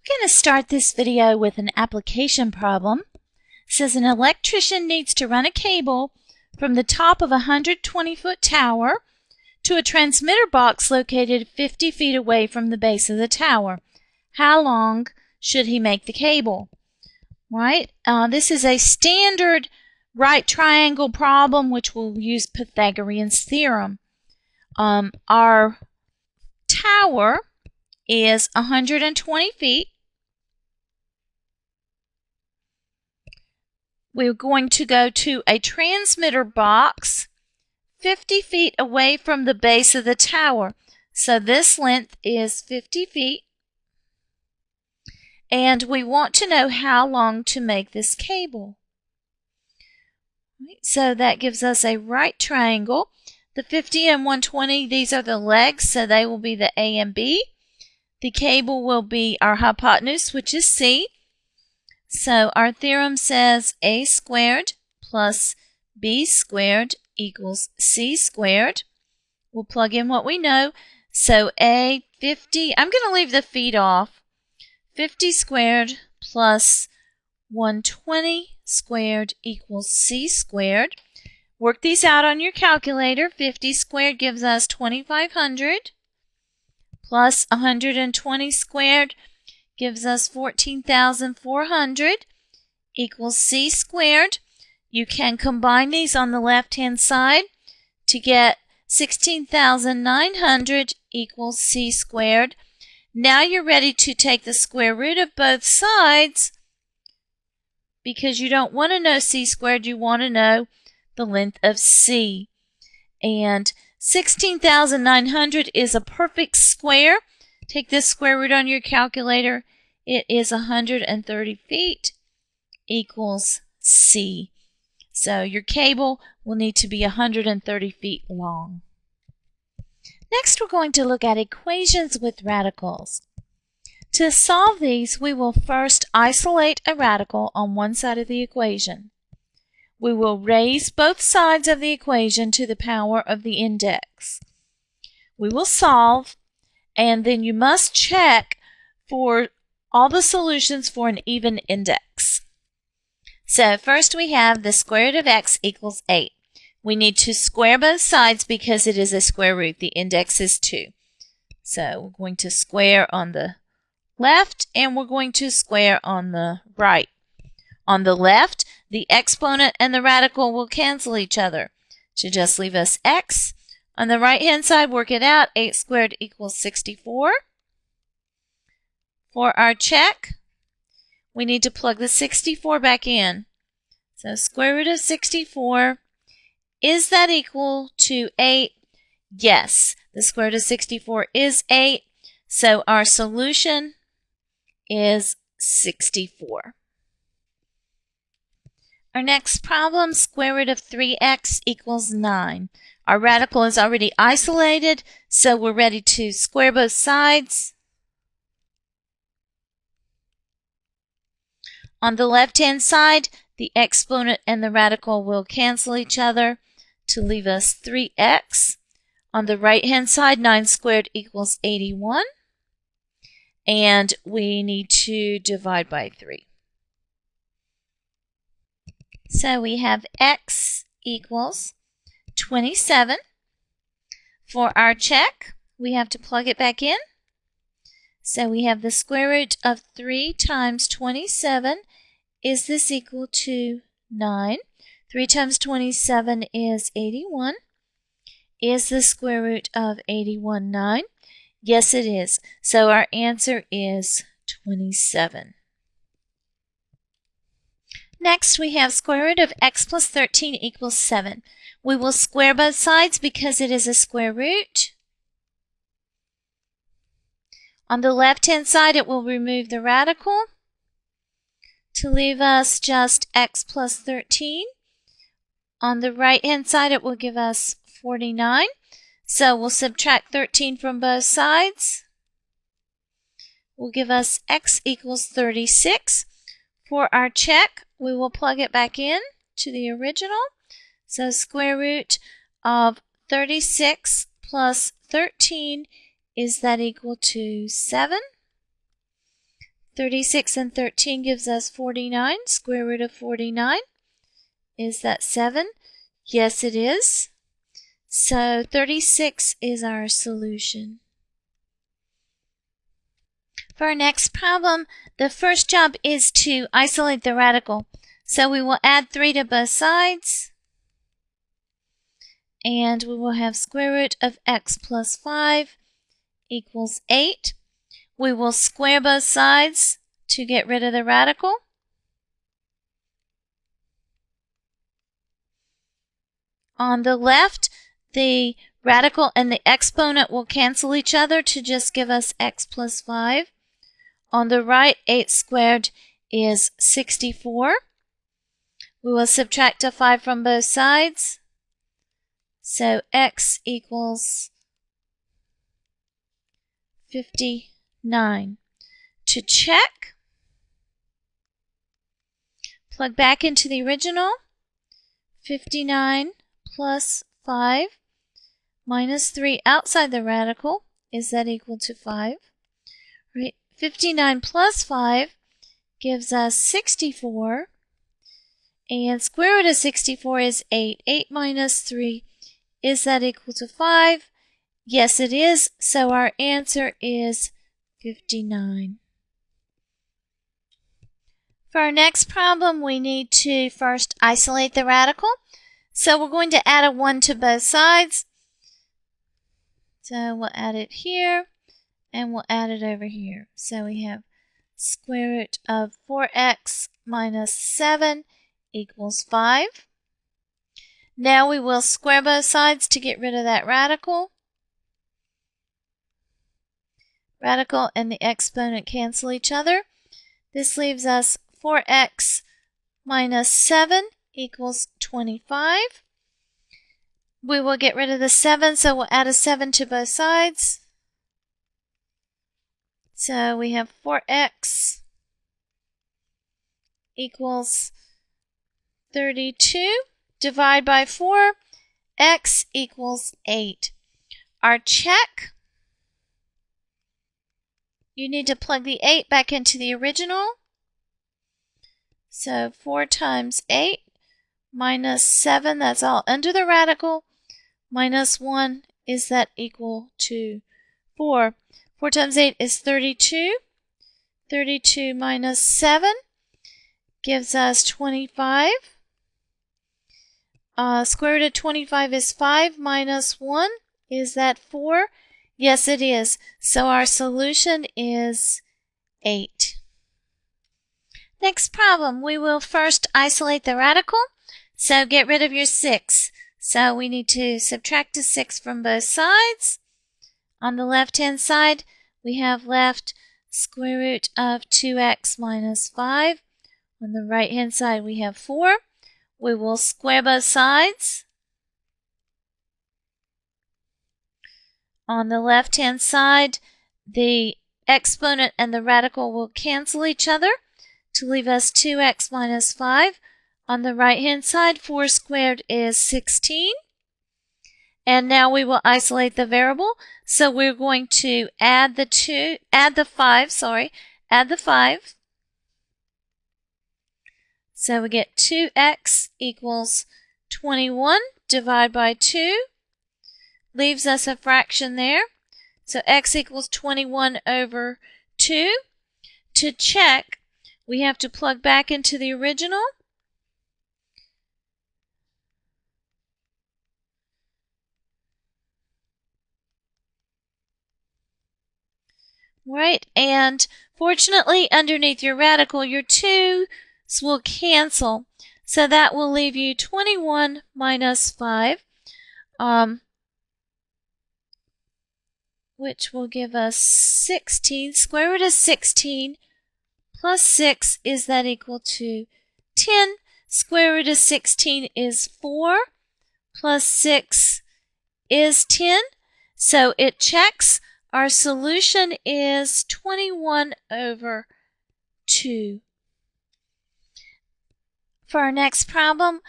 going to start this video with an application problem. It says an electrician needs to run a cable from the top of a 120-foot tower to a transmitter box located 50 feet away from the base of the tower. How long should he make the cable? Right? This is a standard right triangle problem, which will use Pythagorean's theorem. Our tower is 120 feet. We're going to go to a transmitter box 50 feet away from the base of the tower. So this length is 50 feet. And we want to know how long to make this cable. So that gives us a right triangle. The 50 and 120, these are the legs, so they will be the A and B. The cable will be our hypotenuse, which is C. So our theorem says A squared plus B squared equals C squared. We'll plug in what we know. So A, 50, I'm going to leave the feet off. 50 squared plus 120 squared equals C squared. Work these out on your calculator. 50 squared gives us 2,500 plus 120 squared gives us 14,400 equals C squared. You can combine these on the left-hand side to get 16,900 equals C squared. Now you're ready to take the square root of both sides because you don't want to know C squared, you want to know the length of C. And 16,900 is a perfect square. Take this square root on your calculator. It is 130 feet equals C. So your cable will need to be 130 feet long. Next, we're going to look at equations with radicals. To solve these, we will first isolate a radical on one side of the equation. We will raise both sides of the equation to the power of the index. We will solve, and then you must check for all the solutions for an even index. So first we have the square root of x equals 8. We need to square both sides because it is a square root. The index is 2. So we're going to square on the left and we're going to square on the right. On the left, the exponent and the radical will cancel each other. So just leave us x. On the right-hand side, work it out. 8 squared equals 64. For our check, we need to plug the 64 back in. So square root of 64, is that equal to 8? Yes, the square root of 64 is 8. So our solution is 64. Our next problem, square root of 3x equals 9. Our radical is already isolated, so we're ready to square both sides. On the left-hand side, the exponent and the radical will cancel each other to leave us 3x. On the right-hand side, 9 squared equals 81. And we need to divide by 3. So we have x equals 27. For our check, we have to plug it back in. So we have the square root of 3 times 27. Is this equal to 9? 3 times 27 is 81. Is the square root of 81 9? Yes, it is. So our answer is 27. Next, we have square root of x plus 13 equals 7. We will square both sides because it is a square root. On the left-hand side, it will remove the radical to leave us just x plus 13. On the right-hand side, it will give us 49. So we'll subtract 13 from both sides. Will give us x equals 36. For our check, we will plug it back in to the original. So square root of 36 plus 13, is that equal to 7? 36 and 13 gives us 49. Square root of 49. Is that 7? Yes, it is. So 36 is our solution. For our next problem, the first job is to isolate the radical. So we will add 3 to both sides. And we will have square root of x plus 5 equals 8. We will square both sides to get rid of the radical. On the left, the radical and the exponent will cancel each other to just give us x plus 5. On the right, 8 squared is 64. We will subtract a 5 from both sides. So x equals 59. To check, plug back into the original. 59 plus 5 minus 3 outside the radical. Is that equal to 5? Right. 59 plus 5 gives us 64. And square root of 64 is 8. 8 minus 3. Is that equal to 5? Yes, it is. So our answer is 59. For our next problem, we need to first isolate the radical. So we're going to add a 1 to both sides. So we'll add it here, and we'll add it over here. So we have square root of 4x minus 7 equals 5. Now we will square both sides to get rid of that radical. Radical and the exponent cancel each other. This leaves us 4x minus 7 equals 25. We will get rid of the 7, so we'll add a 7 to both sides. So we have 4x equals 32. Divide by 4, x equals 8. Our check, you need to plug the 8 back into the original. So 4 times 8 minus 7, that's all under the radical, minus 1, is that equal to 4? 4 times 8 is 32. 32 minus 7 gives us 25. Square root of 25 is 5 minus 1. Is that 4? Yes, it is. So our solution is 8. Next problem, we will first isolate the radical. So get rid of your 6. So we need to subtract a 6 from both sides. On the left-hand side, we have left square root of 2x minus 5. On the right-hand side, we have 4. We will square both sides. On the left-hand side, the exponent and the radical will cancel each other to leave us 2x minus 5. On the right-hand side, 4 squared is 16. And now we will isolate the variable. So we're going to add the 5. So we get 2x equals 21. Divide by 2. Leaves us a fraction there. So x equals 21 over 2. To check, we have to plug back into the original. Right, and fortunately underneath your radical, your 2's will cancel. So that will leave you 21 minus 5, which will give us 16. Square root of 16 plus 6, is that equal to 10? Square root of 16 is 4, plus 6 is 10. So it checks. Our solution is 21 over 2. For our next problem,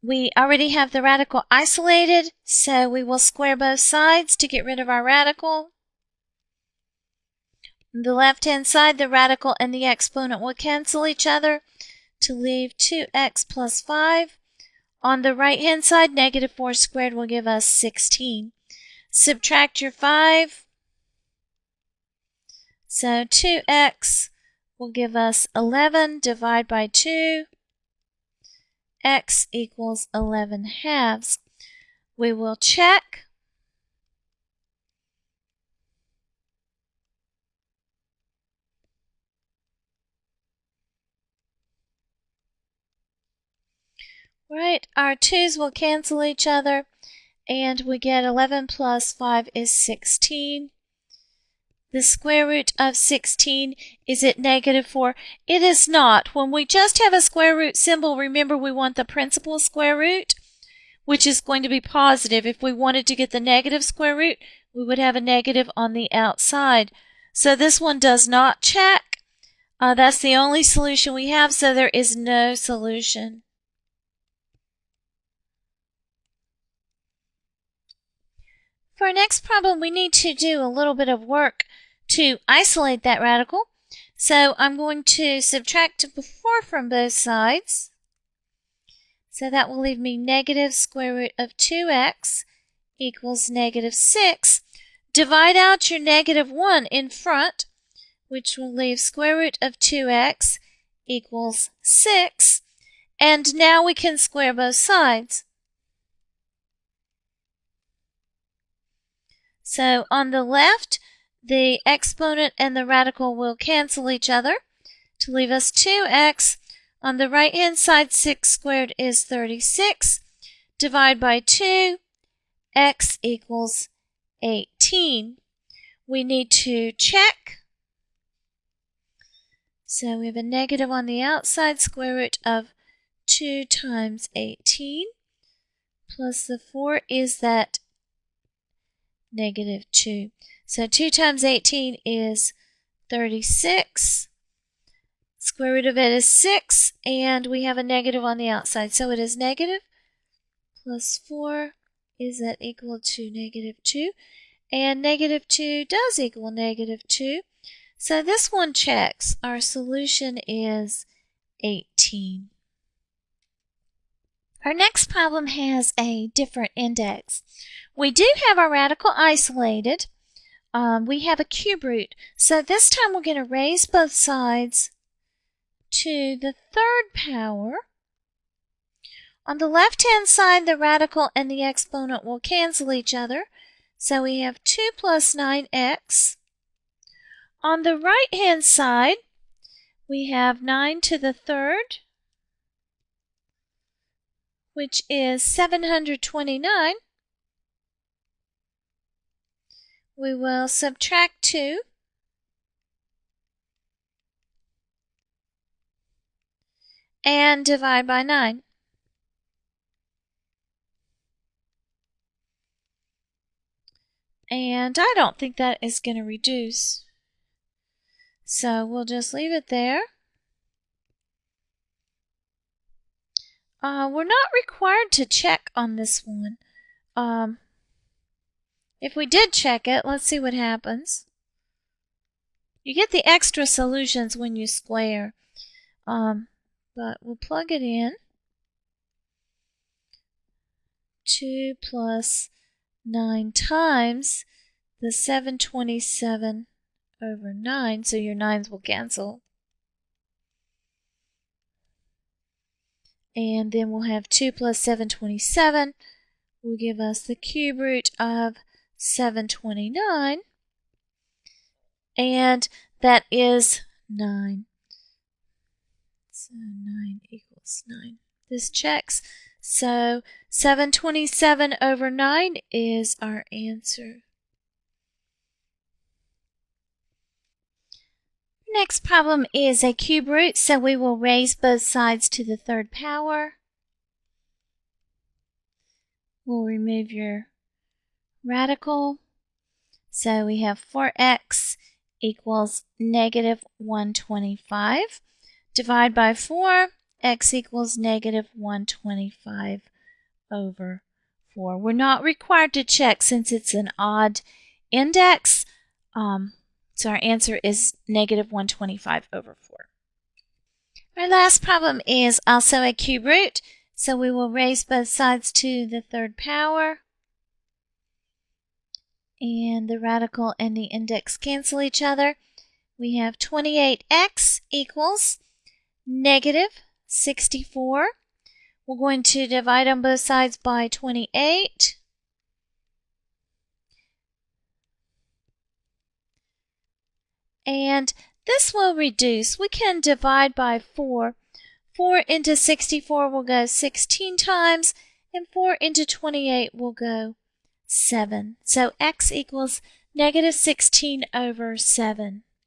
we already have the radical isolated, so we will square both sides to get rid of our radical. On the left-hand side, the radical and the exponent will cancel each other to leave 2x plus 5. On the right-hand side, negative 4 squared will give us 16. Subtract your 5. So 2x will give us 11. Divide by 2. X equals 11 halves. We will check. Right, our 2's will cancel each other, and we get 11 plus 5 is 16. The square root of 16, is it negative 4? It is not. When we just have a square root symbol, remember we want the principal square root, which is going to be positive. If we wanted to get the negative square root, we would have a negative on the outside. So this one does not check. That's the only solution we have, so there is no solution. For our next problem, we need to do a little bit of work to isolate that radical. So I'm going to subtract 4 from both sides. So that will leave me negative square root of 2x equals negative 6. Divide out your negative 1 in front, which will leave square root of 2x equals 6. And now we can square both sides. So on the left, the exponent and the radical will cancel each other to leave us 2x. On the right-hand side, 6 squared is 36. Divide by 2, x equals 18. We need to check. So we have a negative on the outside, square root of 2 times 18, plus the 4 is that negative 2. So 2 times 18 is 36. Square root of it is 6, and we have a negative on the outside. So it is negative plus 4, is that equal to negative 2? And negative 2 does equal negative 2. So this one checks. Our solution is 18. Our next problem has a different index. We do have our radical isolated. We have a cube root. So this time we're going to raise both sides to the third power. On the left-hand side, the radical and the exponent will cancel each other. So we have 2 plus 9x. On the right-hand side, we have 9 to the third, which is 729. We will subtract 2. And divide by 9. And I don't think that is going to reduce. So we'll just leave it there. We're not required to check on this one. If we did check it, let's see what happens. You get the extra solutions when you square. But we'll plug it in. 2 plus 9 times the 727 over 9, so your 9's will cancel. And then we'll have 2 plus 727 will give us the cube root of 729. And that is 9. So 9 equals 9. This checks. So 727 over 9 is our answer. Next problem is a cube root, so we will raise both sides to the third power. We'll remove your radical. So we have 4x equals negative 125. Divide by 4, x equals negative 125 over 4. We're not required to check since it's an odd index. So our answer is negative 125 over 4. Our last problem is also a cube root. So we will raise both sides to the third power. And the radical and the index cancel each other. We have 28x equals negative 64. We're going to divide on both sides by 28. And this will reduce. We can divide by 4. 4 into 64 will go 16 times, and 4 into 28 will go 7. So x equals negative 16 over 7.